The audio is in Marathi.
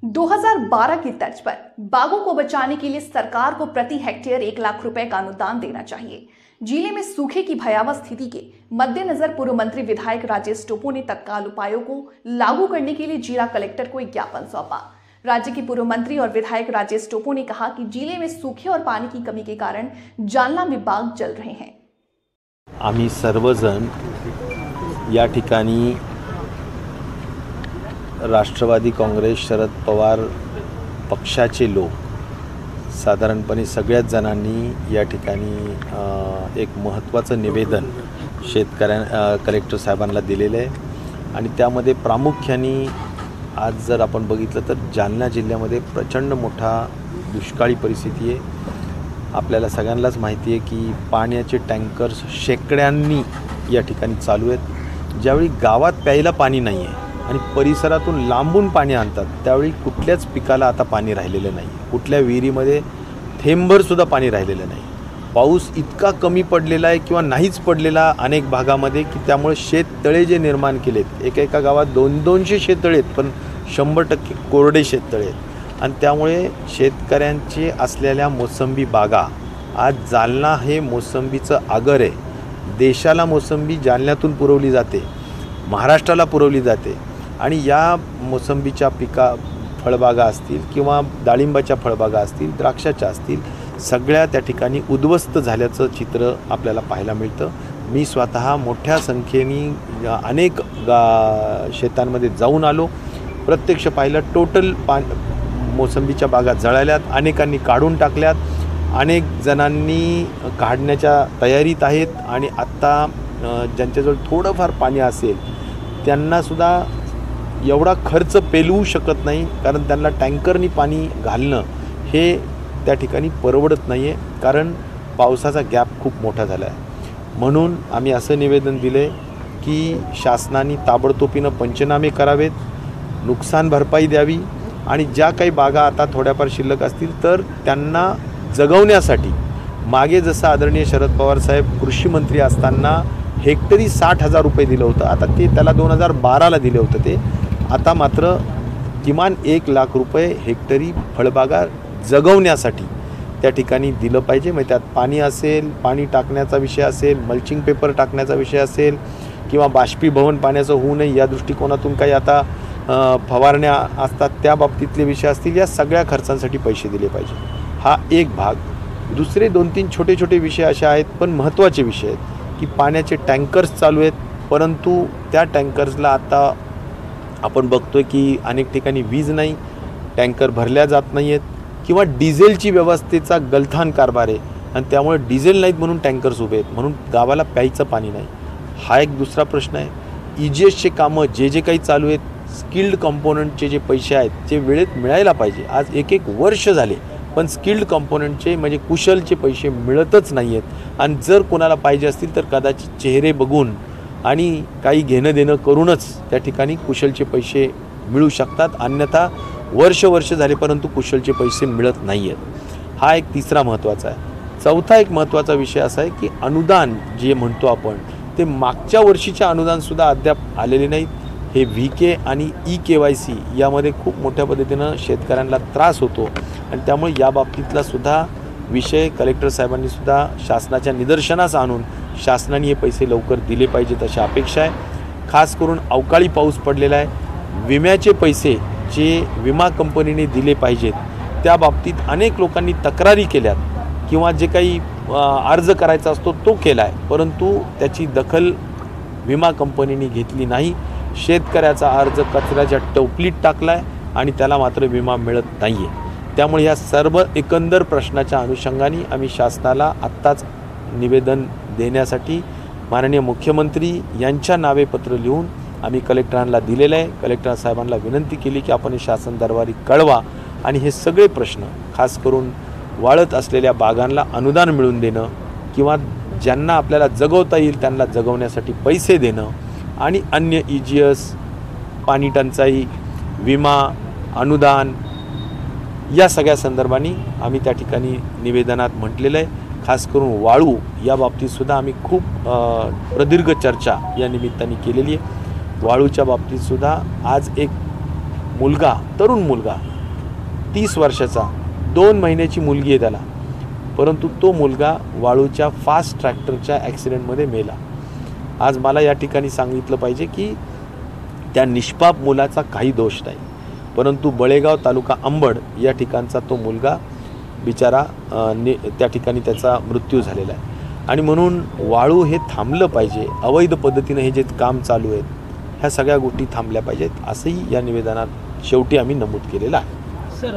2012 की तर्ज पर बाघों को बचाने के लिए सरकार को प्रति हेक्टेयर 1 लाख रुपए का अनुदान देना चाहिए। जिले में सूखे की भयावह स्थिति के मद्देनजर पूर्व मंत्री विधायक राजेश टोपो ने तत्काल उपायों को लागू करने के लिए जिला कलेक्टर को एक ज्ञापन सौंपा। राज्य के पूर्व मंत्री और विधायक राजेश टोपो ने कहा कि जिले में सूखे और पानी की कमी के कारण जालना में बाघ जल रहे हैं। आम्ही सर्वजण या ठिकाणी राष्ट्रवादी काँग्रेस शरद पवार पक्षाचे लोक साधारणपणे सगळ्याच जणांनी या ठिकाणी एक महत्त्वाचं निवेदन कलेक्टर साहेबांना दिलेलं आहे आणि त्यामध्ये प्रामुख्याने आज जर आपण बघितलं तर जालना जिल्ह्यामध्ये प्रचंड मोठा दुष्काळी परिस्थिती आहे। आपल्याला सगळ्यांनाच माहिती आहे की पाण्याचे टँकर्स शेकड्यांनी या ठिकाणी चालू आहेत। ज्यावेळी गावात प्यायला पाणी नाही आहे आणि परिसरातून लांबून पाणी आणतात त्यावेळी कुठल्याच पिकाला आता पाणी राहिलेलं नाही, कुठल्या विहिरीमध्ये थेंबभरसुद्धा पाणी राहिलेलं नाही। पाऊस इतका कमी पडलेला आहे किंवा नाहीच पडलेला अनेक भागामध्ये की त्यामुळे शेततळे जे निर्माण केलेत, एका गावात 200-200 शेततळे आहेत पण 100% कोरडे शेततळे आहेत आणि त्यामुळे शेतकऱ्यांचे असलेल्या मोसंबी बागा आज जालना हे मोसंबीचं आगर आहे। देशाला मोसंबी जालन्यातून पुरवली जाते, महाराष्ट्राला पुरवली जाते आणि या मोसंबीच्या फळबागा असतील किंवा डाळिंबाच्या फळबागा असतील, द्राक्षाच्या असतील, सगळ्या त्या ठिकाणी उद्ध्वस्त झाल्याचं चित्र आपल्याला पाहायला मिळतं। मी स्वतः मोठ्या संख्येने अनेक शेतांमध्ये जाऊन आलो, प्रत्यक्ष पाहिलं। टोटल मोसंबीच्या बागा जळाल्यात, अनेकांनी काढून टाकल्यात, अनेक जणांनी काढण्याच्या तयारीत आहेत आणि आत्ता ज्यांच्याजवळ थोडंफार पाणी असेल त्यांनासुद्धा एवढा खर्च पेलवू शकत नाही, कारण त्यांना टँकरनी पाणी घालणं हे त्या ठिकाणी परवडत नाही आहे, कारण पावसाचा गॅप खूप मोठा झाला आहे। म्हणून आम्ही असं निवेदन दिले की शासनाने ताबडतोबीनं पंचनामे करावेत, नुकसान भरपाई द्यावी आणि ज्या काही बागा आता थोड्याफार शिल्लक असतील तर त्यांना जगवण्यासाठी मागे जसं आदरणीय शरद पवार साहेब कृषी मंत्री असताना हेक्टरी 60,000 रुपये दिलं होतं, आता ते त्याला 2012ला दिले होतं, ते आता मात्र किमान 1 लाख रुपये हेक्टरी फळबागा जगवण्यासाठी त्या ठिकाणी दिलं पाहिजे। मग त्यात पाणी असेल, पाणी टाकण्याचा विषय असेल, मल्चिंग पेपर टाकण्याचा विषय असेल किंवा बाष्पीभवन पाण्याचं होऊ नये या दृष्टिकोनातून काही आता फवारण्या असतात त्या बाबतीतले विषय असतील, या सगळ्या खर्चांसाठी पैसे दिले पाहिजे। हा एक भाग। दुसरे 2-3 छोटे विषय असे आहेत पण महत्त्वाचे विषय आहेत की पाण्याचे टँकर्स चालू आहेत, परंतु त्या टँकर्सला आता आपण बघतोय की अनेक ठिकाणी वीज नाही, टँकर भरल्या जात नाही आहेत किंवा डिझेलची व्यवस्थेचा गलथान कारभार आहे आणि त्यामुळे डिझेल नाहीत म्हणून टँकर्स उभे आहेत, म्हणून गावाला प्यायचं पाणी नाही। हा एक दुसरा प्रश्न आहे। EGSचे कामं जे काही चालू आहेत, स्किल्ड कंपोनंटचे जे पैसे आहेत ते वेळेत मिळायला पाहिजे। आज 1 वर्ष झाले पण स्किल्ड कंपोनंटचे म्हणजे कुशलचे पैसे मिळतच नाही आहेत आणि जर कोणाला पाहिजे असतील तर कदाचित चेहरे बघून आणि काही घेणं देणं करूनच त्या ठिकाणी कुशलचे पैसे मिळू शकतात, अन्यथा वर्ष झाले परंतु कुशलचे पैसे मिळत नाही आहेत। हा एक तिसरा महत्त्वाचा आहे। चौथा एक महत्त्वाचा विषय असा आहे की अनुदान जे म्हणतो आपण ते मागच्या वर्षीच्या अनुदानसुद्धा अद्याप आलेले नाहीत। हे VK आणि EKYC यामध्ये खूप मोठ्या पद्धतीनं शेतकऱ्यांना त्रास होतो आणि त्यामुळे या बाबतीतला सुद्धा विषय कलेक्टर साहेबांनी सुद्धा शासनाच्या निदर्शनास आणून शासनाने हे पैसे लवकर दिले पाहिजेत अशी अपेक्षा आहे। खास करून अवकाळी पाऊस पडलेला आहे, विम्याचे पैसे जे विमा कंपनीने दिले पाहिजेत त्या बाबतीत अनेक लोकांनी तक्रारी केल्यात किंवा जे काही अर्ज करायचा असतो तो केला आहे, परंतु त्याची दखल विमा कंपनीने घेतली नाही। शेतकऱ्याचा अर्ज कचऱ्याच्या टोपलीत टाकला आहे आणि त्याला मात्र विमा मिळत नाही आहे। त्यामुळे या सर्व एकंदर प्रश्नाच्या अनुषंगाने आम्ही शासनाला आत्ताच निवेदन देण्यासाठी माननीय मुख्यमंत्री यांच्या नावे पत्र लिहून आम्ही कलेक्टरांना दिलेलं आहे। कलेक्टर साहेबांना विनंती केली की आपण हे शासन दरबारी कळवा आणि हे सगळे प्रश्न खास करून वाळत असलेल्या बागांना अनुदान मिळवून देणं किंवा ज्यांना आपल्याला जगवता येईल त्यांना जगवण्यासाठी पैसे देणं आणि अन्य EGS, पाणी टंचाई, विमा, अनुदान या सगळ्या संदर्भाने आम्ही त्या ठिकाणी निवेदनात म्हटलेलं आहे। खास करून वाळू या बाबतीतसुद्धा आम्ही खूप प्रदीर्घ चर्चा या निमित्ताने केलेली आहे। वाळूच्या बाबतीतसुद्धा आज एक मुलगा, तरुण मुलगा 30 वर्षाचा, 2 महिन्याची मुलगी आहे त्याला, परंतु तो मुलगा वाळूच्या फास्ट ट्रॅक्टरच्या ॲक्सिडेंटमध्ये मेला. आज मला या ठिकाणी सांगितलं पाहिजे की त्या निष्पाप मुलाचा काही दोष नाही, परंतु बळेगाव तालुका अंबड या ठिकाणचा तो मुलगा बिचारा त्या ठिकाणी त्याचा मृत्यू झालेला आहे. आणि म्हणून वाळू हे थांबलं पाहिजे, अवैध पद्धतीनं हे जे काम चालू आहेत ह्या सगळ्या गोष्टी थांबल्या पाहिजेत असंही या निवेदनात शेवटी आम्ही नमूद केलेलं आहे. सर